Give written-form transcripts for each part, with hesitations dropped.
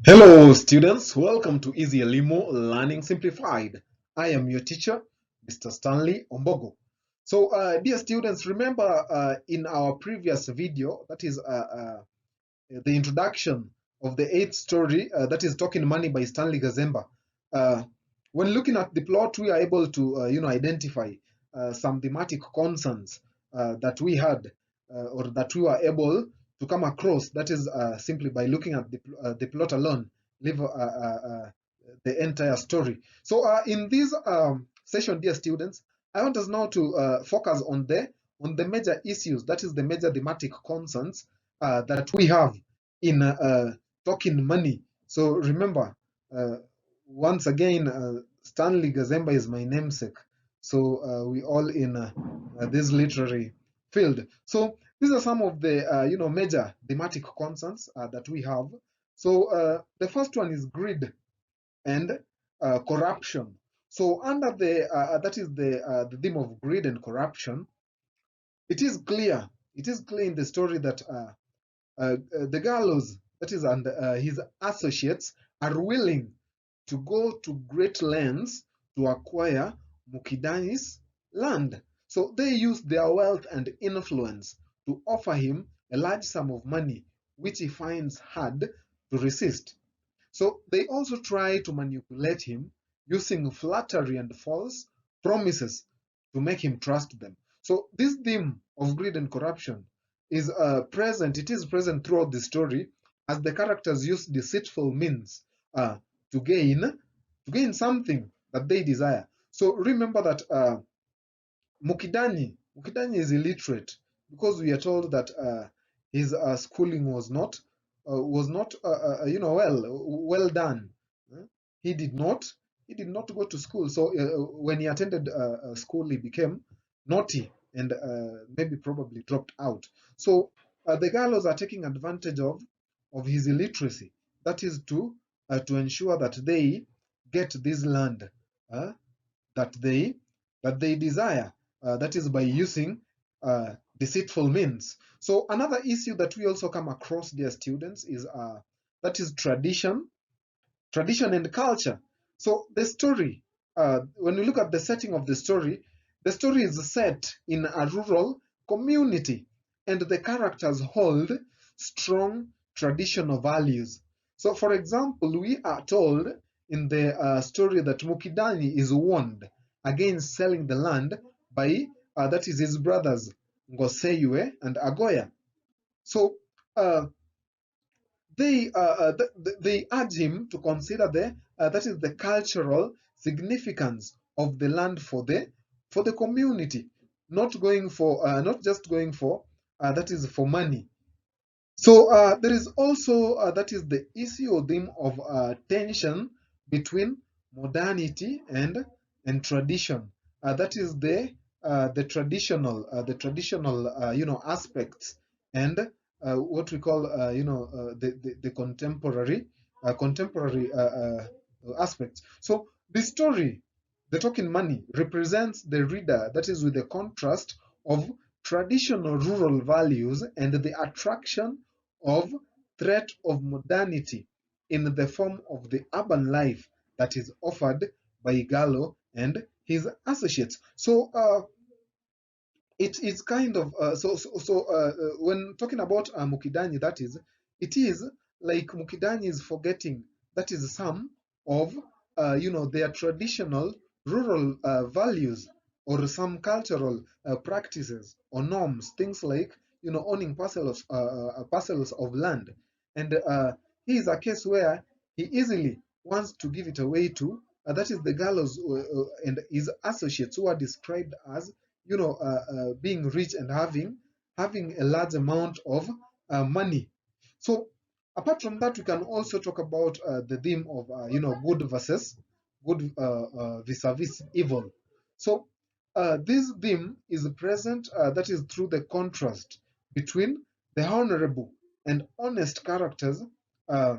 Hello, students. Welcome to Easy Elimo Learning Simplified. I am your teacher, Mr. Stanley Ombogo. So, dear students, remember in our previous video, that is the introduction of the eighth story, that is Talking Money by Stanley Gazemba. Uh, when looking at the plot, we are able to, identify some thematic concerns that we had or that we were able to come across. That is simply by looking at the plot alone, leave the entire story. So, in this session, dear students, I want us now to focus on the major issues. That is the major thematic concerns that we have in talking money. So remember, uh, once again, Stanley Gazemba is my namesake. So we all in this literary field. So these are some of the major thematic concerns that we have. So the first one is greed and corruption. So under that is the theme of greed and corruption. It is clear. It is clear in the story that the gallows, that is, and his associates are willing to go to great lengths to acquire Mukidani's land. So they use their wealth and influence to offer him a large sum of money, which he finds hard to resist. So they also try to manipulate him using flattery and false promises to make him trust them. So this theme of greed and corruption is present. It is present throughout the story as the characters use deceitful means uh, to gain something that they desire. So remember that Mukidani is illiterate because we are told that his schooling was not well done. Uh, He did not he did not go to school. So when he attended school, he became naughty and maybe probably dropped out. So the gallows are taking advantage of his illiteracy. That is to ensure that they get this land uh, that they desire. That is by using deceitful means. So another issue that we also come across, dear students, is that is tradition and culture. So the story, when we look at the setting of the story is set in a rural community, and the characters hold strong traditional values. So, for example, we are told in the story that Mukidani is warned against selling the land by that is his brothers Ngoseyue and Agoya. So uh, they urge him to consider that is the cultural significance of the land for the community, not just going for that is for money. So there is also that is the issue or theme of tension between modernity and tradition. That is the traditional aspects and what we call the contemporary aspects. So the story, the Talking Money, represents the reader, that is with the contrast of traditional rural values and the attraction of threat of modernity in the form of the urban life that is offered by Gallo and his associates. So it is kind of when talking about Mukidani, that is, it is like Mukidani is forgetting that is some of their traditional rural values or some cultural practices or norms, things like owning parcels of land, and he is a case where he easily wants to give it away to that is the gallows and his associates who are described as being rich and having a large amount of money. So apart from that, we can also talk about the theme of good versus good vis-a-vis evil. So this theme is present, that is through the contrast between the honorable and honest characters uh,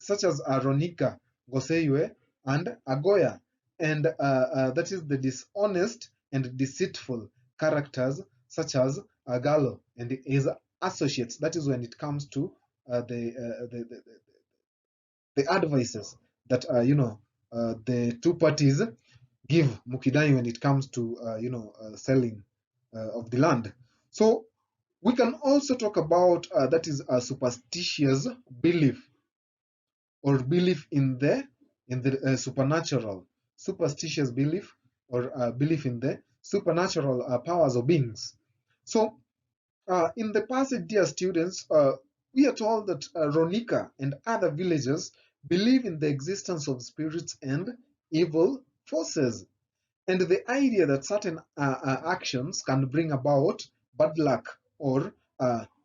such as Aronika, Goseyue, and Agoya, and that is the dishonest and deceitful characters such as Gallo and his associates. That is when it comes to the the advices that the two parties give Mukidani when it comes to selling of the land. So we can also talk about that is a superstitious belief or belief in the supernatural, superstitious belief or belief in the supernatural powers of beings. So in the passage, dear students, we are told that Ronica and other villagers believe in the existence of spirits and evil forces, and the idea that certain actions can bring about bad luck or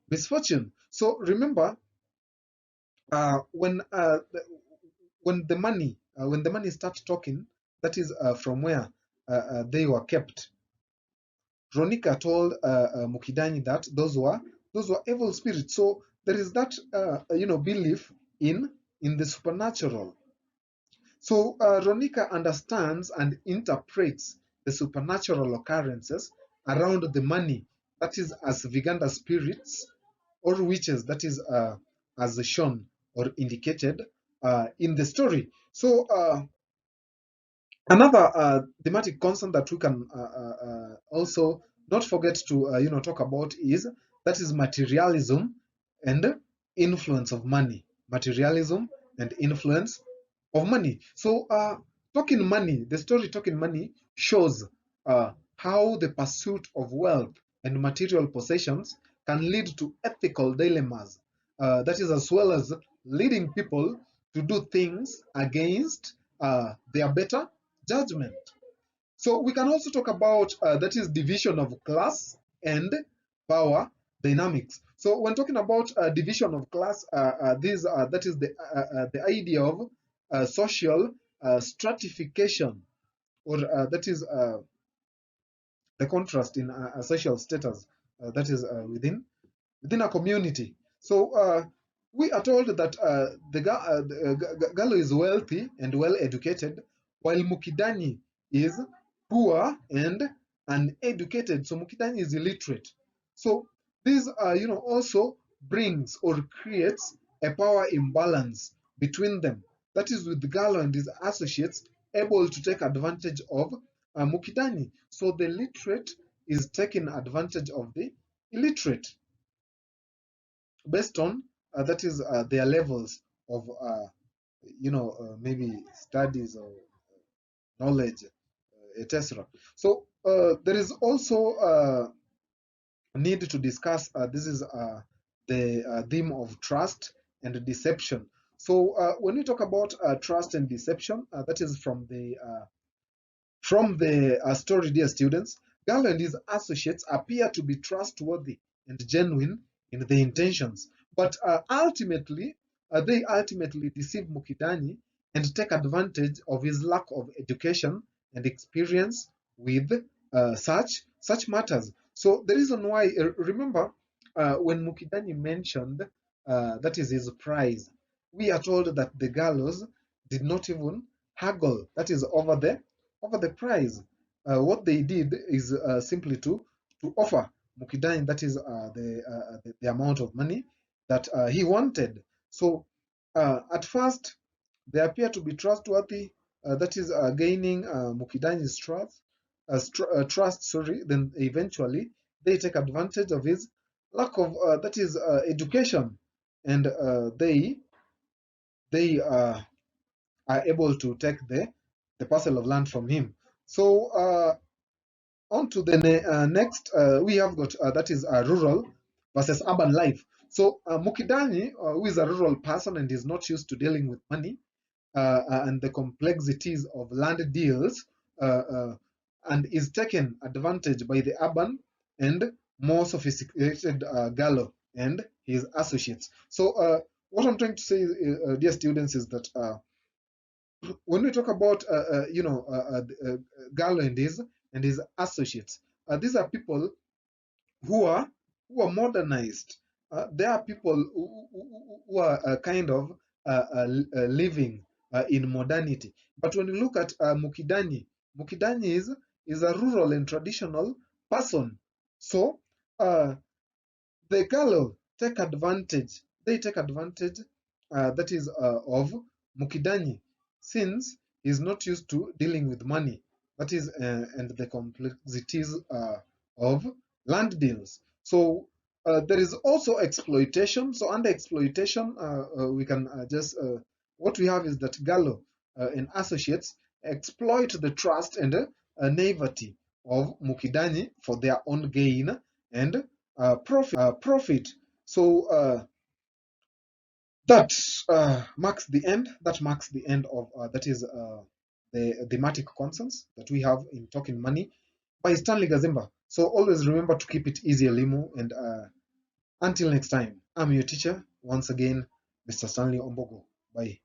misfortune. So remember, when the money starts talking, that is from where they were kept. Ronica told Mukidani that those were evil spirits. So there is that belief in the supernatural. So Ronica understands and interprets the supernatural occurrences around the money, that is as Viganda spirits or witches, that is as shown or indicated in the story. So another thematic concept that we can also not forget to talk about is that is materialism and influence of money. Materialism and influence of money. So talking money, the story talking money shows how the pursuit of wealth and material possessions can lead to ethical dilemmas. That is as well as leading people to do things against their better judgment. So we can also talk about that is division of class and power dynamics. So when talking about division of class, that is the idea of social stratification, or that is the contrast in social status that is within a community. So we are told that Gallo is wealthy and well educated, while Mukidani is poor and uneducated. So Mukidani is illiterate. So this, also brings or creates a power imbalance between them. That is, with Gallo and his associates able to take advantage of Mukidani. So the literate is taking advantage of the illiterate based on that is their levels of maybe studies or knowledge, etc. So there is also need to discuss this is the theme of trust and deception. So when we talk about trust and deception, that is from the story, dear students, Gallo and his associates appear to be trustworthy and genuine in their intentions, but they ultimately deceive Mukidani and take advantage of his lack of education and experience with such matters. So the reason why, remember, when Mukidani mentioned that is his prize, we are told that the Gallows did not even haggle, that is over the price. What they did is simply to offer Mukidani, that is the amount of money that he wanted. So at first they appear to be trustworthy, that is gaining Mukidani's trust. Sorry, then eventually they take advantage of his lack of that is education, and they are able to take the parcel of land from him. So on to the next, we have got that is rural versus urban life. So Mukidani, who is a rural person and is not used to dealing with money and the complexities of land deals, and is taken advantage by the urban and more sophisticated Gallo and his associates. So what I'm trying to say, dear students, is that when we talk about Gallo and his associates, these are people who are modernized. They are people who are kind of living in modernity. But when you look at Mukidani is a rural and traditional person. So the Gallo take advantage. They take advantage that is of Mukidanyi, since he's not used to dealing with money, that is, and the complexities of land deals. So there is also exploitation. So under exploitation, we can just what we have is that Gallo and associates exploit the trust and naivety of Mukidanyi for their own gain and profit. So that marks the end. That marks the end of that is the thematic concerns that we have in Talking Money by Stanley Gazimba. So always remember to keep it easy, Limo. And until next time, I'm your teacher once again, Mr. Stanley Ombogo. Bye.